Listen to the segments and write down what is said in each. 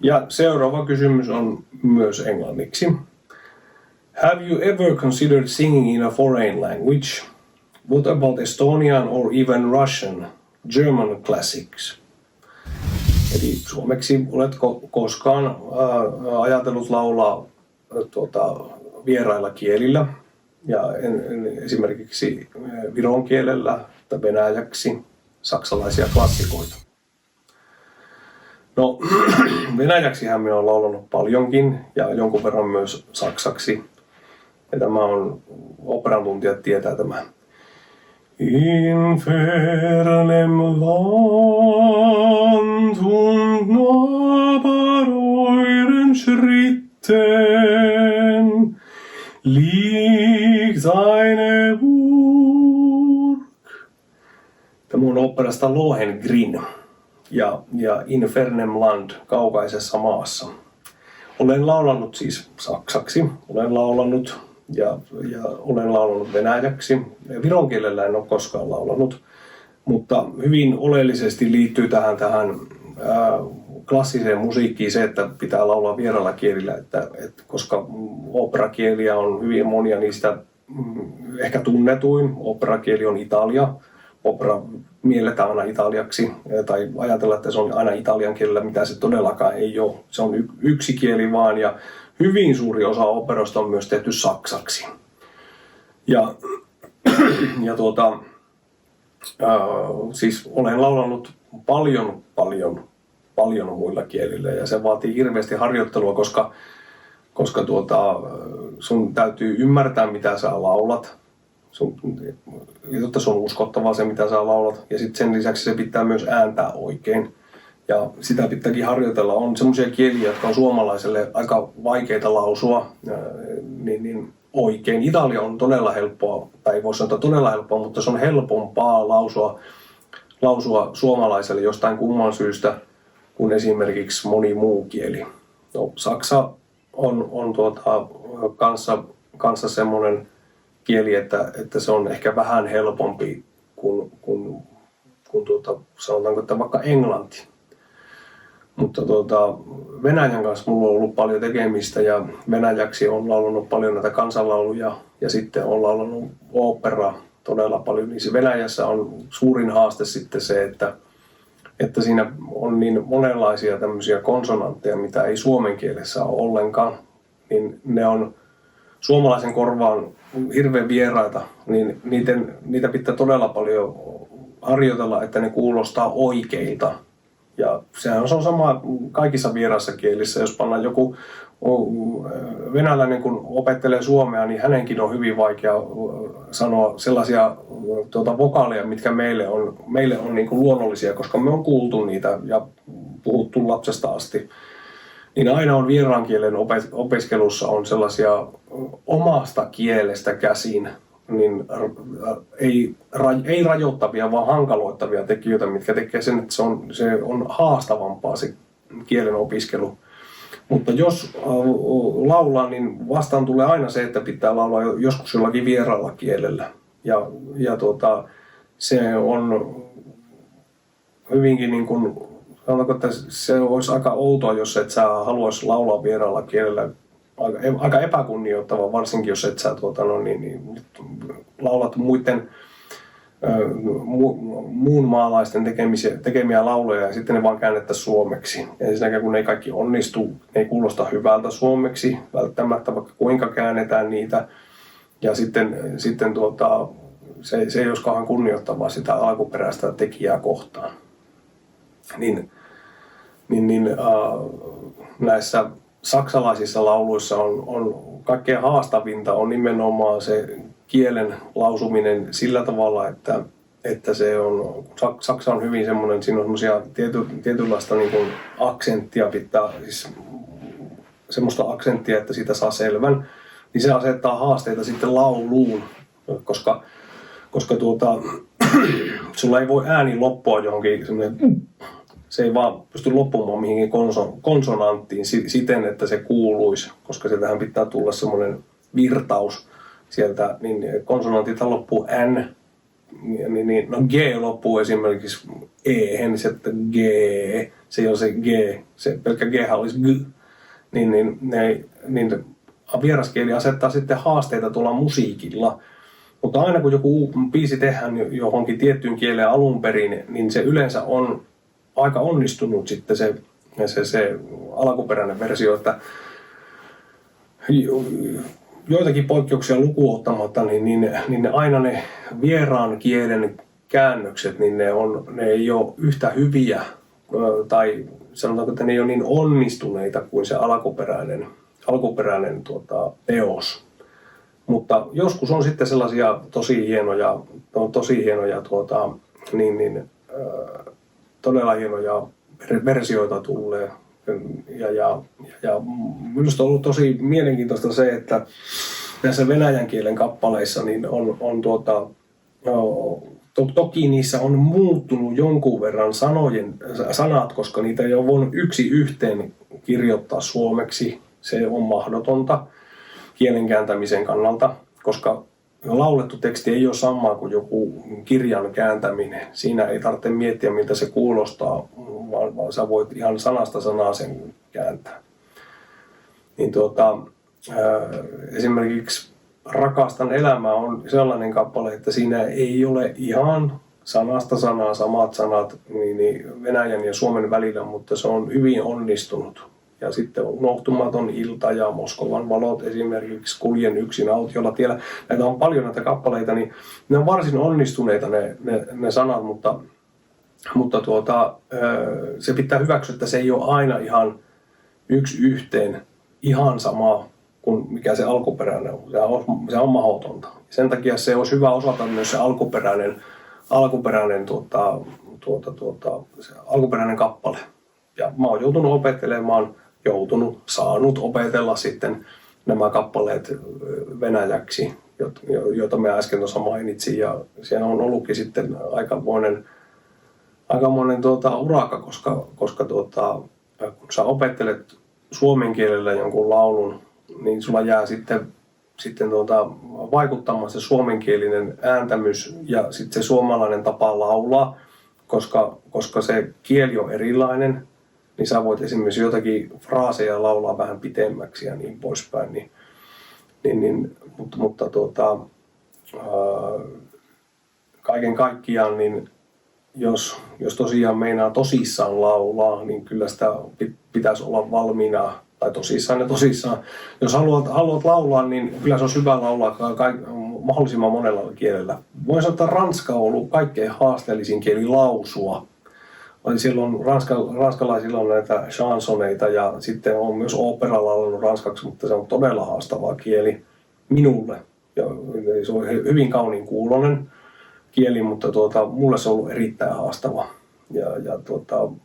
Ja seuraava kysymys on myös englanniksi. Have you ever considered singing in a foreign language? What about Estonian or even Russian, German classics? Eli suomeksi, oletko koskaan ajatellut laulaa vierailla kielillä? Ja esimerkiksi viron kielellä tai venäjäksi, saksalaisia klassikoita. No, venäjäksihän minä olen laulanut paljonkin ja jonkun verran myös saksaksi. Ja tämä on, operan tuntijat tietää tämä. In fernem Land und nahbar euren Schritten liegt eine Burg. Tämä on operasta Lohengrin ja Infernem Land, kaukaisessa maassa. Olen laulanut siis saksaksi, olen laulanut ja olen laulanut venäjäksi. Viron kielellä en ole koskaan laulanut, mutta hyvin oleellisesti liittyy tähän klassiseen musiikkiin se, että pitää laulaa vieraalla kielillä, koska operakieliä on hyvin monia niistä ehkä tunnetuin. Operakieli on italia. Opera mielletään aina italiaksi tai ajatella, että se on aina italian kielellä, mitä se todellakaan ei ole. Se on yksi kieli vaan ja hyvin suuri osa operoista on myös tehty saksaksi. Siis olen laulanut paljon muilla kielillä ja se vaatii hirveästi harjoittelua, koska sun täytyy ymmärtää mitä sä laulat. Jotta se on uskottavaa se mitä sä laulat ja sitten sen lisäksi se pitää myös ääntää oikein. Ja sitä pitääkin harjoitella. On semmoisia kieliä, jotka on suomalaiselle aika vaikeita lausua niin oikein. Italia on todella helppoa, tai ei voi sanoa todella helppoa, mutta se on helpompaa lausua suomalaiselle jostain kumman syystä kuin esimerkiksi moni muu kieli. No, saksa on kanssa semmoinen kieli, että se on ehkä vähän helpompi kuin sanotaanko, että vaikka englanti. Mutta Venäjän kanssa mulla on ollut paljon tekemistä ja venäjäksi on laulanut paljon näitä kansanlauluja ja sitten on laulanut oopperaa todella paljon. Niin se Venäjässä on suurin haaste sitten se, että siinä on niin monenlaisia tämmöisiä konsonantteja, mitä ei suomen kielessä ole ollenkaan. Niin ne on suomalaisen korvaan hirveän vieraita, niin niitä pitää todella paljon harjoitella, että ne kuulostaa oikeilta. Ja sehän on sama kaikissa vieraissa kielissä. Jos pannaan joku venäläinen, kun opettelee suomea, niin hänenkin on hyvin vaikea sanoa sellaisia vokaaleja, mitkä meille on niin kuin luonnollisia, koska me on kuultu niitä ja puhuttu lapsesta asti. Niin aina on vieraan kielen opiskelussa on sellaisia omasta kielestä käsin, niin ei rajoittavia, vaan hankaloittavia tekijöitä, mitkä tekee sen, että se on haastavampaa se kielen opiskelu. Mutta jos laulaa, niin vastaan tulee aina se, että pitää laulaa joskus jollakin vieraalla kielellä. Ja se on hyvinkin niin kuin, sanotaanko, että se olisi aika outoa, jos et sä haluaisi laulaa vieraalla kielellä. Aika epäkunnioittava, varsinkin jos et sä laulat muun maalaisten tekemiä lauluja ja sitten ne vaan käännettäisiin suomeksi. Ensinnäkin kun ne kaikki onnistuu, ne ei kuulosta hyvältä suomeksi välttämättä, vaikka kuinka käännetään niitä. Ja sitten se ei olisi kauhean kunnioittavaa sitä alkuperäistä tekijää kohtaan. Näissä saksalaisissa lauluissa on kaikkein haastavinta on nimenomaan se kielen lausuminen sillä tavalla, että se on, saksa on hyvin semmoinen, siinä on semmoisia tietynlaista niin kuin aksenttia, siis semmoista aksenttia, että siitä saa selvän, niin se asettaa haasteita sitten lauluun, koska sulla ei voi ääni loppua johonkin semmoinen, se ei vaan pysty loppumaan mihinkin konsonanttiin siten, että se kuuluisi, koska sieltähän pitää tulla semmoinen virtaus sieltä, niin konsonantit loppuu N, no G loppuu esimerkiksi niin se G, se ei ole se G, se pelkkä G olisi G, niin vieraskieli asettaa sitten haasteita tuolla musiikilla. Mutta aina kun joku biisi tehdään johonkin tiettyyn kieleen alun perin, niin se yleensä on aika onnistunut sitten se alkuperäinen versio, että joitakin poikkeuksia lukuun ottamatta, niin aina ne vieraan kielen käännökset, niin ne ei ole yhtä hyviä tai sanotaanko, että ne ei ole niin onnistuneita kuin se alkuperäinen teos. Mutta joskus on sitten sellaisia tosi hienoja todella hienoja versioita tulee. Ja minusta on ollut tosi mielenkiintoista se, että näissä venäjän kielen kappaleissa niin toki niissä on muuttunut jonkun verran sanat, koska niitä ei ole voinut yksi yhteen kirjoittaa suomeksi. Se on mahdotonta kielen kääntämisen kannalta, koska laulettu teksti ei ole samaa kuin joku kirjan kääntäminen. Siinä ei tarvitse miettiä, miltä se kuulostaa, vaan sä voit ihan sanasta sanaa sen kääntää. Niin esimerkiksi Rakastan elämää on sellainen kappale, että siinä ei ole ihan sanasta sanaa samat sanat niin Venäjän ja Suomen välillä, mutta se on hyvin onnistunut. Ja sitten Unohtumaton ilta ja Moskovan valot esimerkiksi, Kuljen yksin autiolla tiellä. Näitä on paljon näitä kappaleita, niin ne on varsin onnistuneita ne sanat, mutta se pitää hyväksyä, että se ei ole aina ihan yksi yhteen ihan sama kuin mikä se alkuperäinen on. Se on mahdotonta. Sen takia se olisi hyvä osata myös se alkuperäinen kappale. Ja mä oon joutunut opettelemaan, saanut opetella sitten nämä kappaleet venäjäksi, joita mä äsken tuossa mainitsin. Ja siellä on ollutkin sitten aikamoinen urakka, koska kun sä opettelet suomen kielellä jonkun laulun, niin sulla jää sitten vaikuttamaan se suomenkielinen ääntämys ja sitten se suomalainen tapa laulaa, koska se kieli on erilainen, niin sä voit esimerkiksi jotakin fraaseja laulaa vähän pitemmäksi ja niin poispäin. Mutta kaiken kaikkiaan, niin jos tosiaan meinaa tosissaan laulaa, niin kyllä sitä pitäisi olla valmiina, tai tosissaan. Jos haluat laulaa, niin kyllä se on hyvä laulaa mahdollisimman monella kielellä. Voin sanoa, että ranska on ollut kaikkein haasteellisin kieli lausua. Siellä on ranskalaisilla on näitä chansoneita ja sitten on myös oopera laulanut ranskaksi, mutta se on todella haastava kieli minulle. Ja se on hyvin kauniin kuulonen kieli, mutta mulle se on ollut erittäin haastava. Ja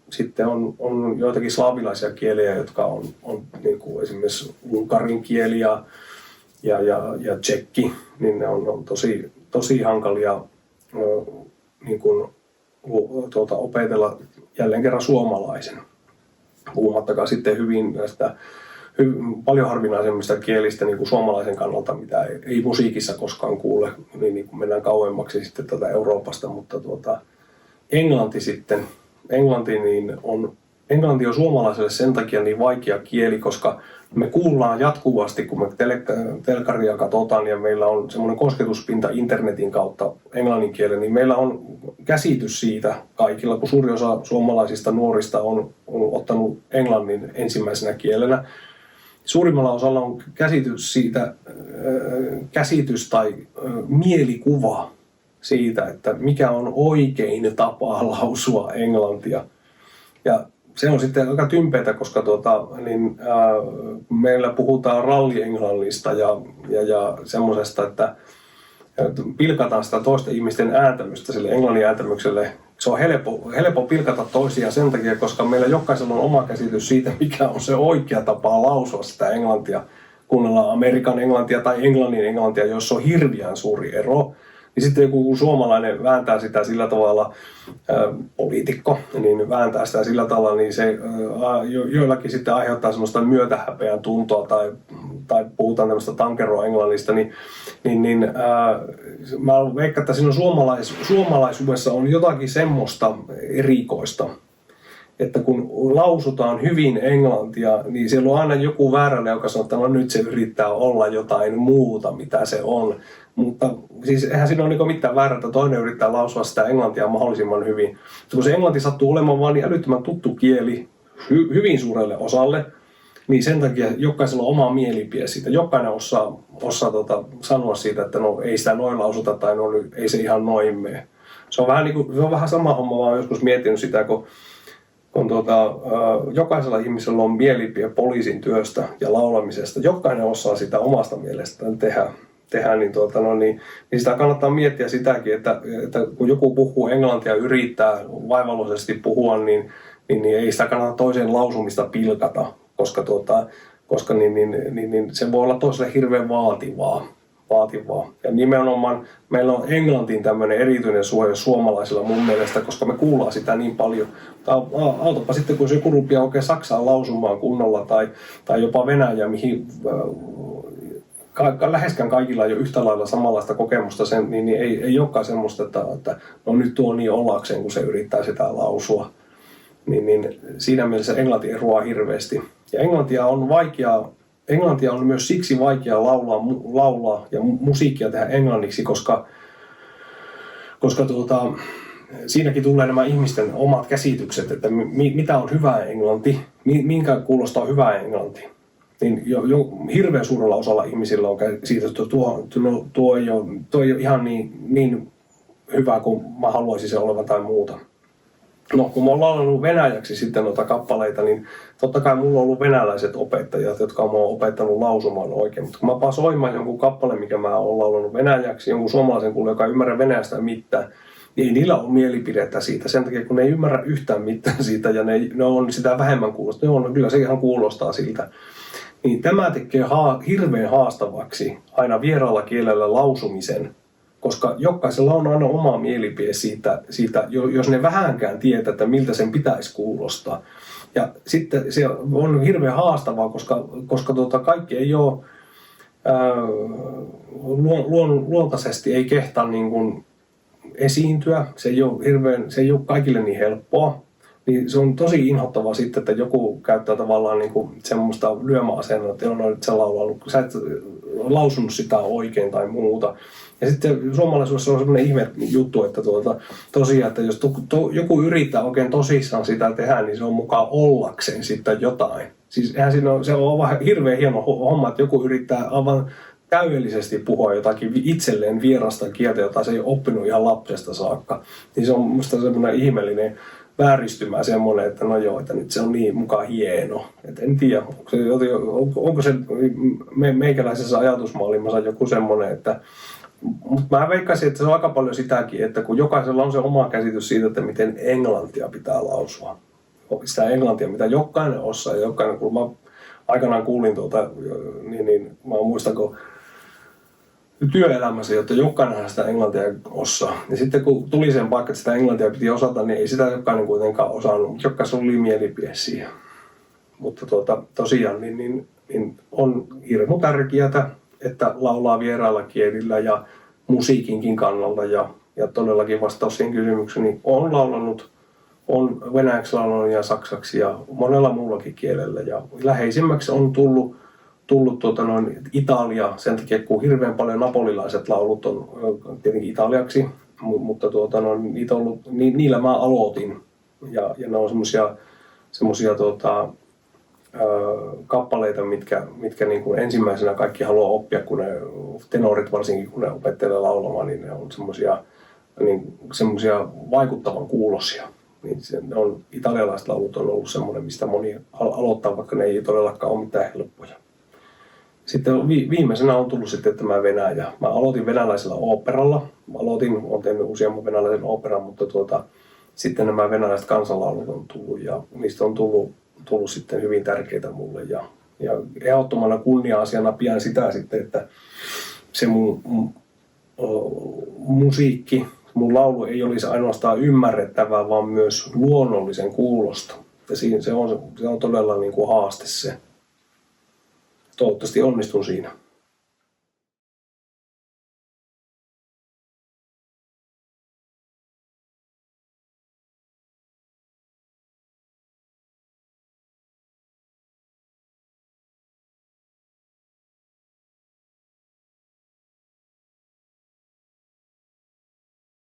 sitten on joitakin slaavilaisia kieliä, jotka on niin kuin esimerkiksi unkarin kieli ja tsekki, niin ne on tosi hankalia niin kuin, opetella jälleen kerran suomalaisen. Puhumattakaan sitten paljon harvinaisemmista kielistä niin kuin suomalaisen kannalta, mitä ei musiikissa koskaan kuule, niin kuin mennään kauemmaksi sitten Euroopasta, mutta Englanti on suomalaiselle sen takia niin vaikea kieli, koska me kuullaan jatkuvasti, kun me telkkaria katsotaan ja meillä on semmoinen kosketuspinta internetin kautta englannin kielen, niin meillä on käsitys siitä kaikilla, kun suuri osa suomalaisista nuorista on ottanut englannin ensimmäisenä kielenä. Suurimmalla osalla on käsitys tai mielikuva siitä, että mikä on oikein tapa lausua englantia. Ja se on sitten aika tympeätä, koska meillä puhutaan ralli-englannista ja semmoisesta, että pilkataan sitä toisten ihmisten ääntämystä sille englannin ääntämykselle. Se on helppo pilkata toisia sen takia, koska meillä jokaisella on oma käsitys siitä, mikä on se oikea tapa lausua sitä englantia. Kuunnellaan Amerikan englantia tai englannin englantia, jossa on hirveän suuri ero. Niin sitten joku suomalainen vääntää sitä sillä tavalla, poliitikko, niin vääntää sitä sillä tavalla, niin se joillakin sitten aiheuttaa semmoista myötähäpeän tuntoa tai puhutaan tämmöistä tankeroenglannista, mä veikkaan, että siinä suomalaisuudessa on jotakin semmoista erikoista, että kun lausutaan hyvin englantia, niin siellä on aina joku väärälle, joka sanoo, että no nyt se yrittää olla jotain muuta, mitä se on. Mutta siis eihän siinä ole niin mitään väärää, että toinen yrittää lausua sitä englantia mahdollisimman hyvin. Mutta kun se englanti sattuu olemaan vaan niin älyttömän tuttu kieli hyvin suurelle osalle, niin sen takia jokaisella on oma mielipide siitä. Jokainen osaa sanoa siitä, että no ei sitä noin lausuta tai no ei se ihan noin mene. Se on vähän sama homma, vaan joskus miettinyt sitä, kun jokaisella ihmisellä on mielipide poliisin työstä ja laulamisesta. Jokainen osaa sitä omasta mielestään tehdä niin sitä kannattaa miettiä sitäkin, että kun joku puhuu englantia ja yrittää vaivalloisesti puhua, niin ei sitä kannata toisen lausumista pilkata, koska se voi olla toiselle hirveän vaativaa. Ja nimenomaan meillä on englantiin tämmöinen erityinen suoja suomalaisilla mun mielestä, koska me kuullaan sitä niin paljon. Autopa sitten, kun joku rupeaa oikein saksaa lausumaan kunnolla tai jopa venäjää, mihin läheskään kaikilla ei ole yhtä lailla samanlaista kokemusta, niin ei olekaan semmoista, että no nyt tuo niin ollakseen, kun se yrittää sitä lausua. Niin siinä mielessä englanti eroaa hirveästi. Ja englantia on myös siksi vaikea laulaa ja musiikkia tehdä englanniksi, koska siinäkin tulee nämä ihmisten omat käsitykset, että mitä on hyvä englanti, minkä kuulostaa hyvä englanti. Niin jo hirveän suurella osalla ihmisillä on siitä, että tuo ei ole ihan niin hyvä kuin mä haluaisin se olevan tai muuta. No, kun mä oon laulannut venäjäksi sitten noita kappaleita, niin totta kai mulla on ollut venäläiset opettajat, jotka on opettanut lausumaan oikein. Mutta kun mä soimaan jonkun kappaleen, mikä mä oon laulannut venäjäksi, jonkun suomalaisen kuulee, joka ei ymmärrä venäjästä mitään, niin ei niillä ole mielipidettä siitä. Sen takia, kun ne ei ymmärrä yhtään mitään siitä ja ne on sitä vähemmän kuulostaa. Kyllä se ihan kuulostaa siltä. Niin tämä tekee hirveän haastavaksi aina vieraalla kielellä lausumisen, koska jokaisella on aina oma mielipide siitä, jos ne vähänkään tietää, että miltä sen pitäisi kuulostaa. Ja sitten se on hirveän haastavaa, koska kaikki ei ole luontaisesti ei kehtaa niin kuin esiintyä. Se ei ole kaikille niin helppoa. Niin se on tosi inhottavaa sitten, että joku käyttää tavallaan niin kuin semmoista lyömäasennoa, että nyt sä sä et lausunut sitä oikein tai muuta. Ja sitten suomalaisuudessa on semmoinen ihme juttu, että tosiaan, että jos joku yrittää oikein tosissaan sitä tehdä, niin se on mukaan ollakseen sitten jotain. Siis se on vähän hirveän hieno homma, että joku yrittää aivan täydellisesti puhua jotakin itselleen vierasta kieltä, jota se ei ole oppinut ihan lapsesta saakka. Niin se on musta semmoinen ihmeellinen vääristymä semmoinen, että no joo, että nyt se on niin mukaan hieno. Et en tiedä, onko se meikäläisessä ajatusmaailmassa joku semmoinen, että mutta mä veikkaisin, että se on aika paljon sitäkin, että kun jokaisella on se oma käsitys siitä, että miten englantia pitää lausua. Sitä englantia, mitä jokainen osaa ja jokainen, kun mä aikanaan kuulin niin mä muistan, kun työelämässä, jotta jokainen sitä englantia osaa. Ja sitten kun tuli sen paikka, että sitä englantia piti osata, niin ei sitä jokainen kuitenkaan osannut, mutta jokaisella oli mielipide siihen. Mutta tosiaan niin on hirmu tärkeää, että laulaa vierailla kielillä ja musiikinkin kannalta. Ja todellakin vastaus siihen kysymykseen, niin olen laulanut, on venäjäksi laulanut ja saksaksi ja monella muullakin kielellä. Ja läheisimmäksi on tullut Italia sen takia, kun hirveän paljon napolilaiset laulut on tietenkin italiaksi, mutta niillä mä aloitin. Ja ne on semmosia kappaleita, mitkä niin kuin ensimmäisenä kaikki haluaa oppia, kun ne tenorit varsinkin, kun ne opettelee laulamaan, niin ne on semmoisia vaikuttavan kuulosia. Niin italialaiset laulut on ollut semmoinen, mistä moni aloittaa, vaikka ne ei todellakaan ole mitään helppoja. Sitten viimeisenä on tullut sitten tämä Venäjä. Mä aloitin venäläisellä oopperalla. Olen tehnyt useamman venäläisen oopperan, mutta sitten nämä venäläiset kansanlaulut on tullut ja niistä on tullut sitten hyvin tärkeitä mulle. Ja ehdottomana kunnia-asiana pidän sitä sitten, että se mun musiikki, mun laulu ei olisi ainoastaan ymmärrettävää, vaan myös luonnollisen kuulosta. Ja se on todella niin kuin haaste se. toivottavasti onnistun siinä.